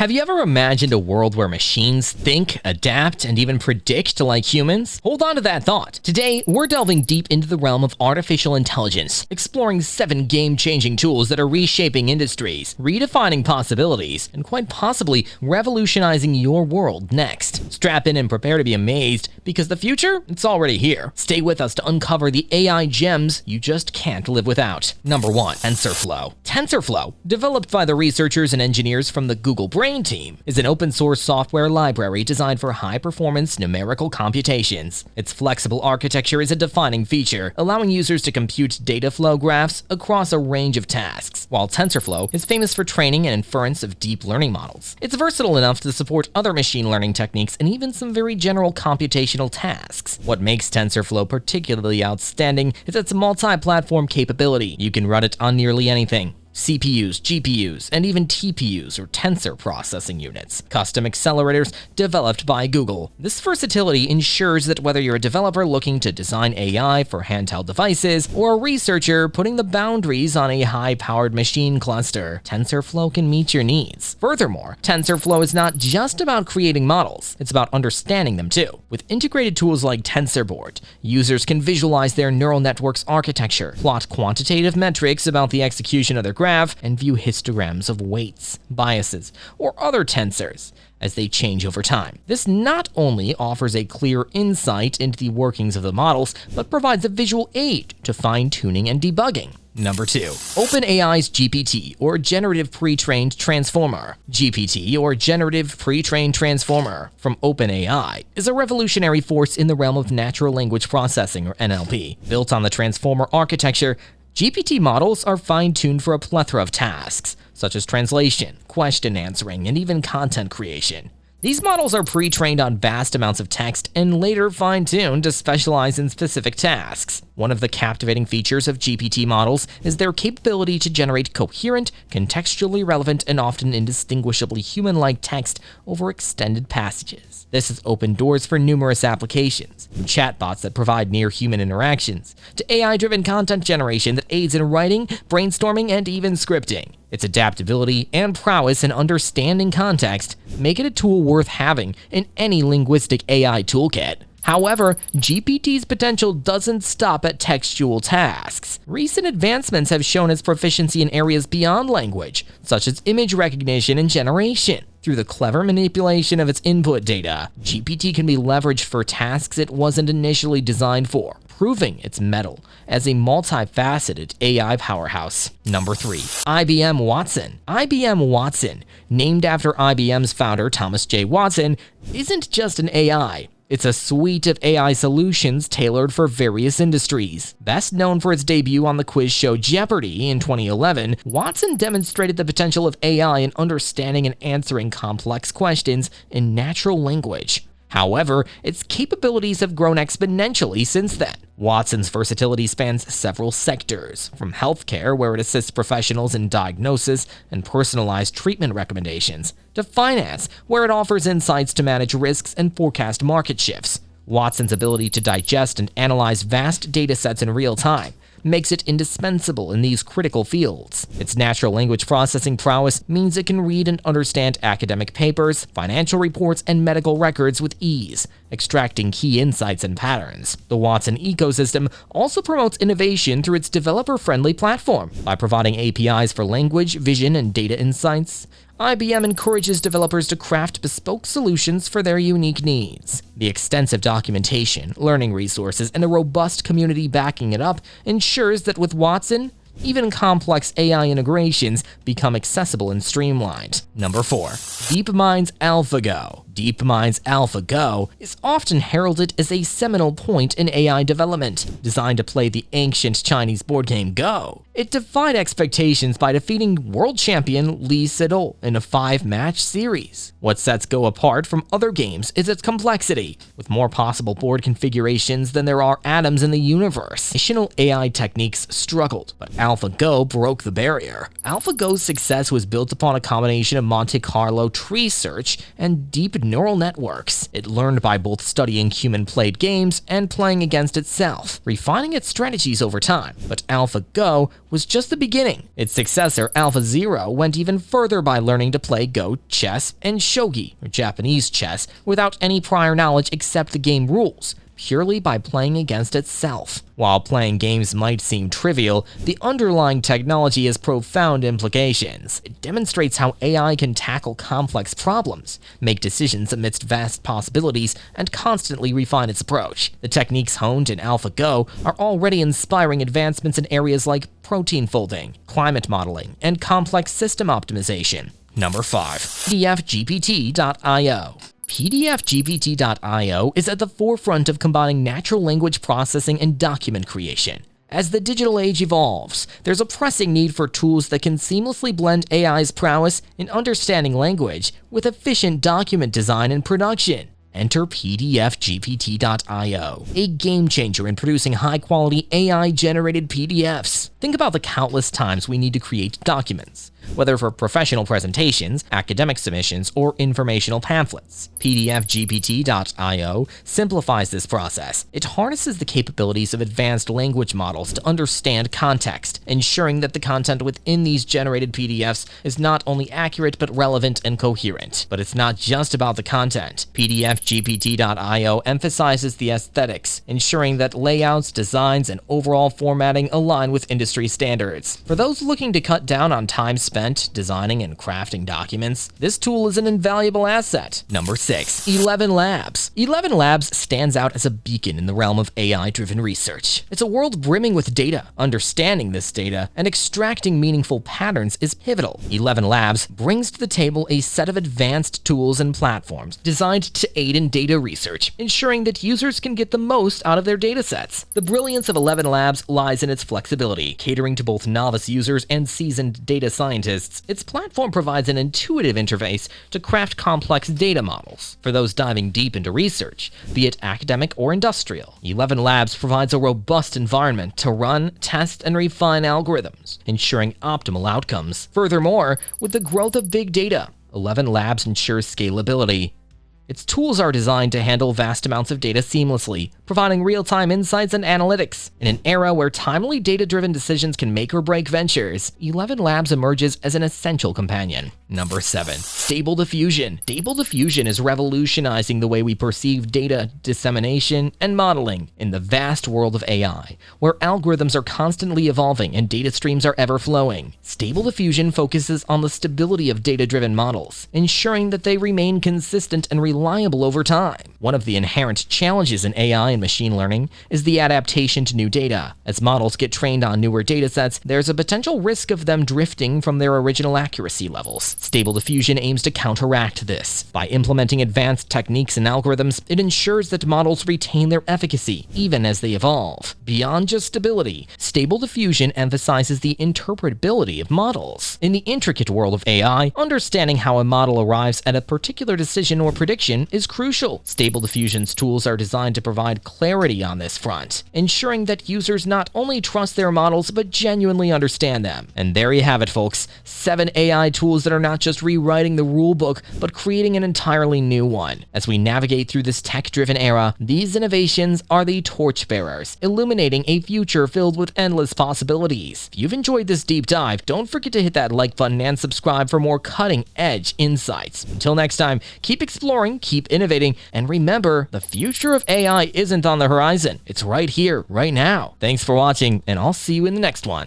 Have you ever imagined a world where machines think, adapt, and even predict like humans? Hold on to that thought. Today, we're delving deep into the realm of artificial intelligence, exploring 7 game-changing tools that are reshaping industries, redefining possibilities, and quite possibly revolutionizing your world next. Strap in and prepare to be amazed, because the future, it's already here. Stay with us to uncover the AI gems you just can't live without. Number 1. TensorFlow. TensorFlow, developed by the researchers and engineers from the Google Brain Team, is an open-source software library designed for high-performance numerical computations. Its flexible architecture is a defining feature, allowing users to compute data flow graphs across a range of tasks. While TensorFlow is famous for training and inference of deep learning models, it's versatile enough to support other machine learning techniques and even some very general computational tasks. What makes TensorFlow particularly outstanding is its multi-platform capability. You can run it on nearly anything: CPUs, GPUs, and even TPUs, or tensor processing units, custom accelerators developed by Google. This versatility ensures that whether you're a developer looking to design AI for handheld devices or a researcher putting the boundaries on a high-powered machine cluster, TensorFlow can meet your needs. Furthermore, TensorFlow is not just about creating models, it's about understanding them too. With integrated tools like TensorBoard, users can visualize their neural network's architecture, plot quantitative metrics about the execution of their graph, and view histograms of weights, biases, or other tensors as they change over time. This not only offers a clear insight into the workings of the models, but provides a visual aid to fine-tuning and debugging. Number 2. OpenAI's GPT, or Generative Pre-trained Transformer. GPT, or Generative Pre-trained Transformer, from OpenAI, is a revolutionary force in the realm of natural language processing, or NLP. Built on the Transformer architecture, GPT models are fine-tuned for a plethora of tasks, such as translation, question answering, and even content creation. These models are pre-trained on vast amounts of text and later fine-tuned to specialize in specific tasks. One of the captivating features of GPT models is their capability to generate coherent, contextually relevant, and often indistinguishably human-like text over extended passages. This has opened doors for numerous applications, from chatbots that provide near-human interactions, to AI-driven content generation that aids in writing, brainstorming, and even scripting. Its adaptability and prowess in understanding context make it a tool worth having in any linguistic AI toolkit. However, GPT's potential doesn't stop at textual tasks. Recent advancements have shown its proficiency in areas beyond language, such as image recognition and generation. Through the clever manipulation of its input data, GPT can be leveraged for tasks it wasn't initially designed for, proving its mettle as a multifaceted AI powerhouse. Number 3. IBM Watson. IBM Watson, named after IBM's founder Thomas J. Watson, isn't just an AI. It's a suite of AI solutions tailored for various industries. Best known for its debut on the quiz show Jeopardy in 2011, Watson demonstrated the potential of AI in understanding and answering complex questions in natural language. However, its capabilities have grown exponentially since then. Watson's versatility spans several sectors, from healthcare, where it assists professionals in diagnosis and personalized treatment recommendations, to finance, where it offers insights to manage risks and forecast market shifts. Watson's ability to digest and analyze vast data sets in real time makes it indispensable in these critical fields. Its natural language processing prowess means it can read and understand academic papers, financial reports, and medical records with ease, extracting key insights and patterns. The Watson ecosystem also promotes innovation through its developer-friendly platform. By providing APIs for language, vision, and data insights, IBM encourages developers to craft bespoke solutions for their unique needs. The extensive documentation, learning resources, and a robust community backing it up ensures that with Watson, even complex AI integrations become accessible and streamlined. Number 4. DeepMind's AlphaGo. DeepMind's AlphaGo is often heralded as a seminal point in AI development. Designed to play the ancient Chinese board game Go, it defied expectations by defeating world champion Lee Sedol in a 5-match series. What sets Go apart from other games is its complexity, with more possible board configurations than there are atoms in the universe. Traditional AI techniques struggled, but AlphaGo broke the barrier. AlphaGo's success was built upon a combination of Monte Carlo tree search and deep neural networks. It learned by both studying human-played games and playing against itself, refining its strategies over time. But AlphaGo was just the beginning. Its successor, AlphaZero, went even further by learning to play Go, chess, and shogi, or Japanese chess, without any prior knowledge except the game rules, purely by playing against itself. While playing games might seem trivial, the underlying technology has profound implications. It demonstrates how AI can tackle complex problems, make decisions amidst vast possibilities, and constantly refine its approach. The techniques honed in AlphaGo are already inspiring advancements in areas like protein folding, climate modeling, and complex system optimization. Number 5. PDFGPT.io. PDFGPT.io is at the forefront of combining natural language processing and document creation. As the digital age evolves, there's a pressing need for tools that can seamlessly blend AI's prowess in understanding language with efficient document design and production. Enter PDFGPT.io, a game changer in producing high-quality AI-generated PDFs. Think about the countless times we need to create documents, whether for professional presentations, academic submissions, or informational pamphlets. PDFGPT.io simplifies this process. It harnesses the capabilities of advanced language models to understand context, ensuring that the content within these generated PDFs is not only accurate but relevant and coherent. But it's not just about the content. PDFGPT.io emphasizes the aesthetics, ensuring that layouts, designs, and overall formatting align with industry standards. For those looking to cut down on time spent designing and crafting documents, this tool is an invaluable asset. Number 6. ElevenLabs. ElevenLabs stands out as a beacon in the realm of AI-driven research. It's a world brimming with data. Understanding this data and extracting meaningful patterns is pivotal. ElevenLabs brings to the table a set of advanced tools and platforms designed to aid in data research, ensuring that users can get the most out of their datasets. The brilliance of ElevenLabs lies in its flexibility, catering to both novice users and seasoned data scientists. Its platform provides an intuitive interface to craft complex data models. For those diving deep into research, be it academic or industrial, ElevenLabs provides a robust environment to run, test, and refine algorithms, ensuring optimal outcomes. Furthermore, with the growth of big data, ElevenLabs ensures scalability. Its tools are designed to handle vast amounts of data seamlessly, providing real-time insights and analytics. In an era where timely data-driven decisions can make or break ventures, ElevenLabs emerges as an essential companion. Number 7. Stable Diffusion. Stable Diffusion is revolutionizing the way we perceive data dissemination and modeling in the vast world of AI, where algorithms are constantly evolving and data streams are ever-flowing. Stable Diffusion focuses on the stability of data-driven models, ensuring that they remain consistent and reliable over time. One of the inherent challenges in AI and machine learning is the adaptation to new data. As models get trained on newer datasets, there's a potential risk of them drifting from their original accuracy levels. Stable Diffusion aims to counteract this. By implementing advanced techniques and algorithms, it ensures that models retain their efficacy, even as they evolve. Beyond just stability, Stable Diffusion emphasizes the interpretability of models. In the intricate world of AI, understanding how a model arrives at a particular decision or prediction is crucial. Stable Diffusion's tools are designed to provide clarity on this front, ensuring that users not only trust their models but genuinely understand them. And there you have it, folks. 7 AI tools that are not just rewriting the rulebook but creating an entirely new one. As we navigate through this tech-driven era, these innovations are the torchbearers, illuminating a future filled with endless possibilities. If you've enjoyed this deep dive, don't forget to hit that like button and subscribe for more cutting-edge insights. Until next time, keep exploring, keep innovating, and remember, the future of AI isn't on the horizon. It's right here, right now. Thanks for watching, and I'll see you in the next one.